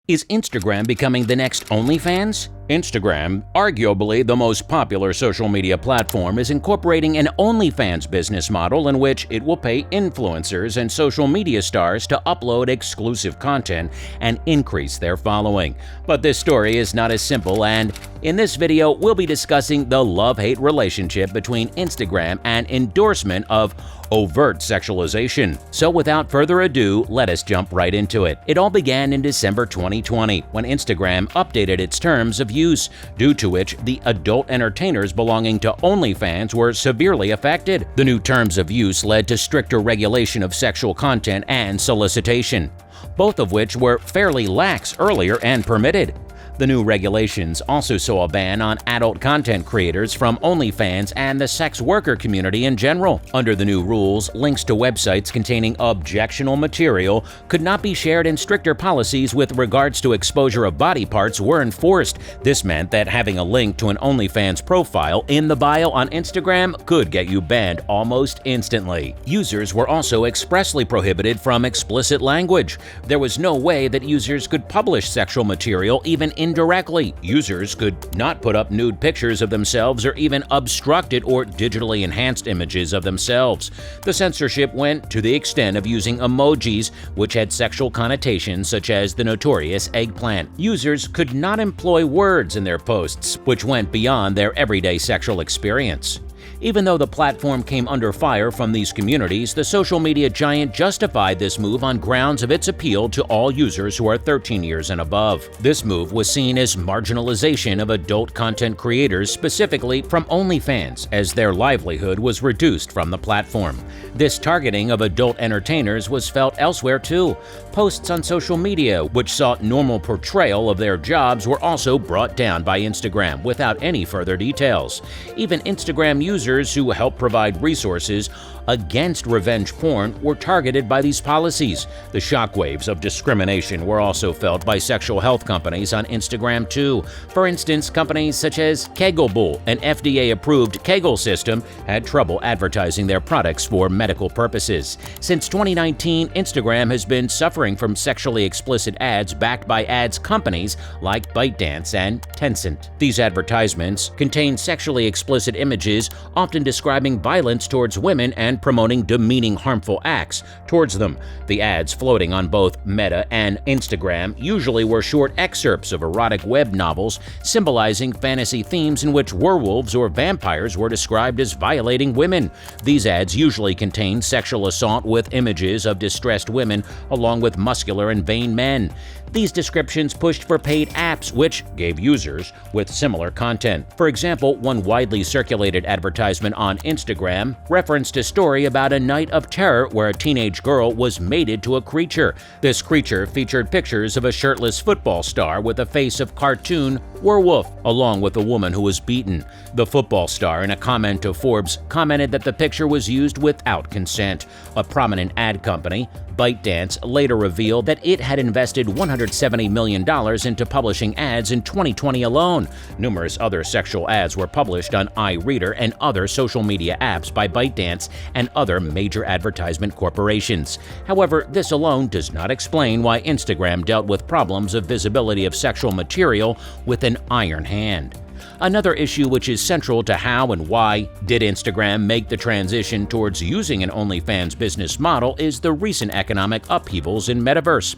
Is Instagram becoming the next OnlyFans? Instagram, arguably the most popular social media platform, is incorporating an OnlyFans business model in which it will pay influencers and social media stars to upload exclusive content and increase their following. But this story is not as simple, and in this video, we'll be discussing the love-hate relationship between Instagram and endorsement of overt sexualization. So without further ado, let us jump right into it. It all began in December 2020 when Instagram updated its terms of use, due to which the adult entertainers belonging to OnlyFans were severely affected. The new terms of use led to stricter regulation of sexual content and solicitation, both of which were fairly lax earlier and permitted. The new regulations also saw a ban on adult content creators from OnlyFans and the sex worker community in general. Under the new rules, links to websites containing objectionable material could not be shared, and stricter policies with regards to exposure of body parts were enforced. This meant that having a link to an OnlyFans profile in the bio on Instagram could get you banned almost instantly. Users were also expressly prohibited from explicit language. There was no way that users could publish sexual material even indirectly. Users could not put up nude pictures of themselves or even obstructed or digitally enhanced images of themselves. The censorship went to the extent of using emojis which had sexual connotations, such as the notorious eggplant. Users could not employ words in their posts which went beyond their everyday sexual experience. Even though the platform came under fire from these communities, the social media giant justified this move on grounds of its appeal to all users who are 13 years and above. This move was seen as marginalization of adult content creators, specifically from OnlyFans, as their livelihood was reduced from the platform. This targeting of adult entertainers was felt elsewhere too. Posts on social media which sought normal portrayal of their jobs were also brought down by Instagram without any further details. Even Instagram users who help provide resources against revenge porn were targeted by these policies. The shockwaves of discrimination were also felt by sexual health companies on Instagram too. For instance, companies such as Kegel Bull, an FDA-approved Kegel system, had trouble advertising their products for medical purposes. Since 2019, Instagram has been suffering from sexually explicit ads backed by ads companies like ByteDance and Tencent. These advertisements contain sexually explicit images, often describing violence towards women and promoting demeaning, harmful acts towards them. The ads floating on both Meta and Instagram usually were short excerpts of erotic web novels symbolizing fantasy themes in which werewolves or vampires were described as violating women. These ads usually contain sexual assault with images of distressed women along with muscular and vain men. These descriptions pushed for paid apps which gave users with similar content. For example, one widely circulated advertisement on Instagram referenced a story about a night of terror where a teenage girl was mated to a creature. This creature featured pictures of a shirtless football star with a face of cartoon werewolf, along with a woman who was beaten. The football star, in a comment to Forbes, commented that the picture was used without consent. A prominent ad company, ByteDance, later revealed that it had invested $170 million into publishing ads in 2020 alone. Numerous other sexual ads were published on iReader and other social media apps by ByteDance and other major advertisement corporations. However, this alone does not explain why Instagram dealt with problems of visibility of sexual material with an iron hand. Another issue which is central to how and why did Instagram make the transition towards using an OnlyFans business model is the recent economic upheavals in Metaverse.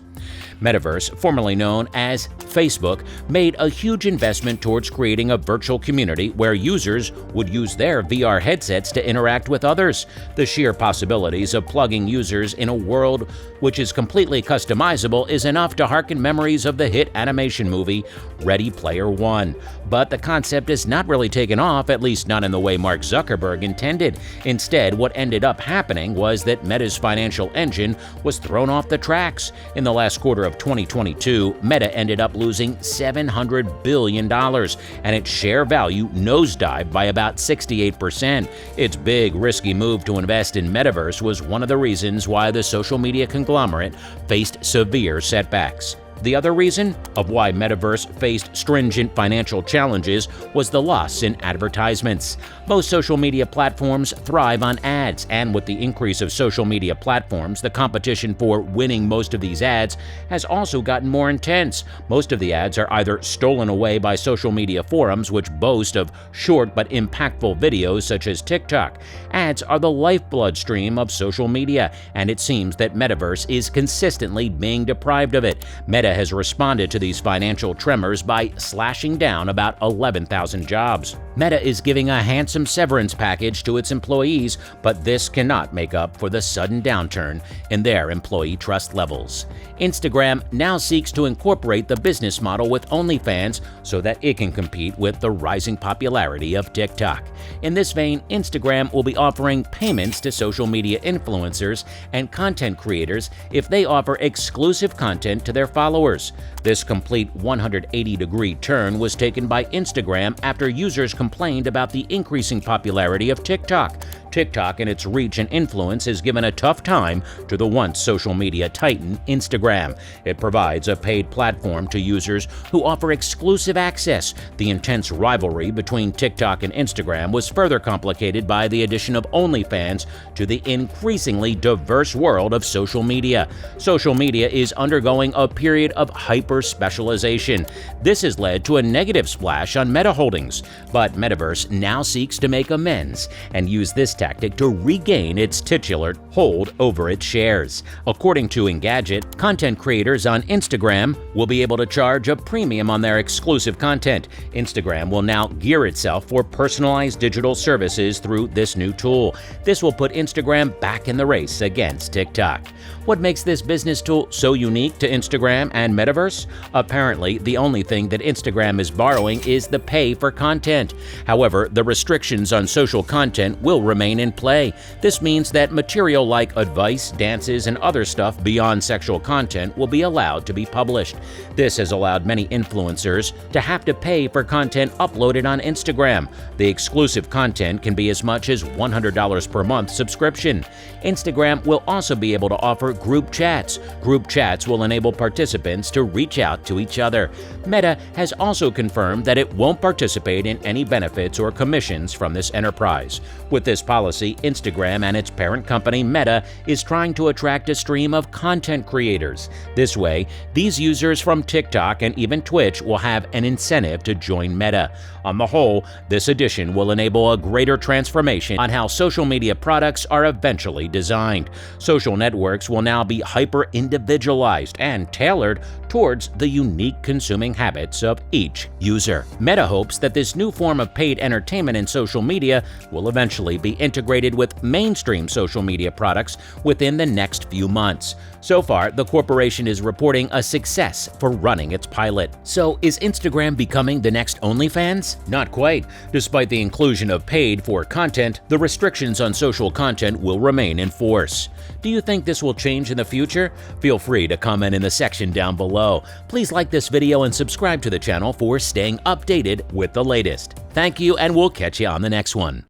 Metaverse, formerly known as Facebook, made a huge investment towards creating a virtual community where users would use their VR headsets to interact with others. The sheer possibilities of plugging users in a world which is completely customizable is enough to harken memories of the hit animation movie Ready Player One. But the concept has not really taken off, at least not in the way Mark Zuckerberg intended. Instead, what ended up happening was that Meta's financial engine was thrown off the tracks. In the last quarter of 2022, Meta ended up losing $700 billion, and its share value nosedived by about 68%. Its big, risky move to invest in Metaverse was one of the reasons why the social media conglomerate faced severe setbacks. The other reason of why Metaverse faced stringent financial challenges was the loss in advertisements. Most social media platforms thrive on ads, and with the increase of social media platforms, the competition for winning most of these ads has also gotten more intense. Most of the ads are either stolen away by social media forums, which boast of short but impactful videos such as TikTok. Ads are the lifeblood stream of social media, and it seems that Metaverse is consistently being deprived of it. Meta has responded to these financial tremors by slashing down about 11,000 jobs. Meta is giving a handsome severance package to its employees, but this cannot make up for the sudden downturn in their employee trust levels. Instagram now seeks to incorporate the business model with OnlyFans so that it can compete with the rising popularity of TikTok. In this vein, Instagram will be offering payments to social media influencers and content creators if they offer exclusive content to their followers. This complete 180-degree turn was taken by Instagram after users complained about the increasing popularity of TikTok. TikTok and its reach and influence has given a tough time to the once social media titan Instagram. It provides a paid platform to users who offer exclusive access. The intense rivalry between TikTok and Instagram was further complicated by the addition of OnlyFans to the increasingly diverse world of social media. Social media is undergoing a period of hyper-specialization. This has led to a negative splash on Meta holdings, but Metaverse now seeks to make amends and use this tactic to regain its titular hold over its shares. According to Engadget, content creators on Instagram will be able to charge a premium on their exclusive content. Instagram will now gear itself for personalized digital services through this new tool. This will put Instagram back in the race against TikTok. What makes this business tool so unique to Instagram and Metaverse? Apparently, the only thing that Instagram is borrowing is the pay for content. However, the restrictions on social content will remain in play. This means that material like advice, dances, and other stuff beyond sexual content will be allowed to be published. This has allowed many influencers to have to pay for content uploaded on Instagram. The exclusive content can be as much as $100 per month subscription. Instagram will also be able to offer group chats. Group chats will enable participants to reach out to each other. Meta has also confirmed that it won't participate in any benefits or commissions from this enterprise. With this policy, Instagram and its parent company Meta is trying to attract a stream of content creators. This way, these users from TikTok and even Twitch will have an incentive to join Meta. On the whole, this addition will enable a greater transformation on how social media products are eventually designed. Social networks will now be hyper-individualized and tailored towards the unique consuming habits of each user. Meta hopes that this new form of paid entertainment in social media will eventually be integrated with mainstream social media products within the next few months. So far, the corporation is reporting a success for running its pilot. So, is Instagram becoming the next OnlyFans? Not quite. Despite the inclusion of paid for content, the restrictions on social content will remain in force. Do you think this will change in the future? Feel free to comment in the section down below. Please like this video and subscribe to the channel for staying updated with the latest. Thank you, and we'll catch you on the next one.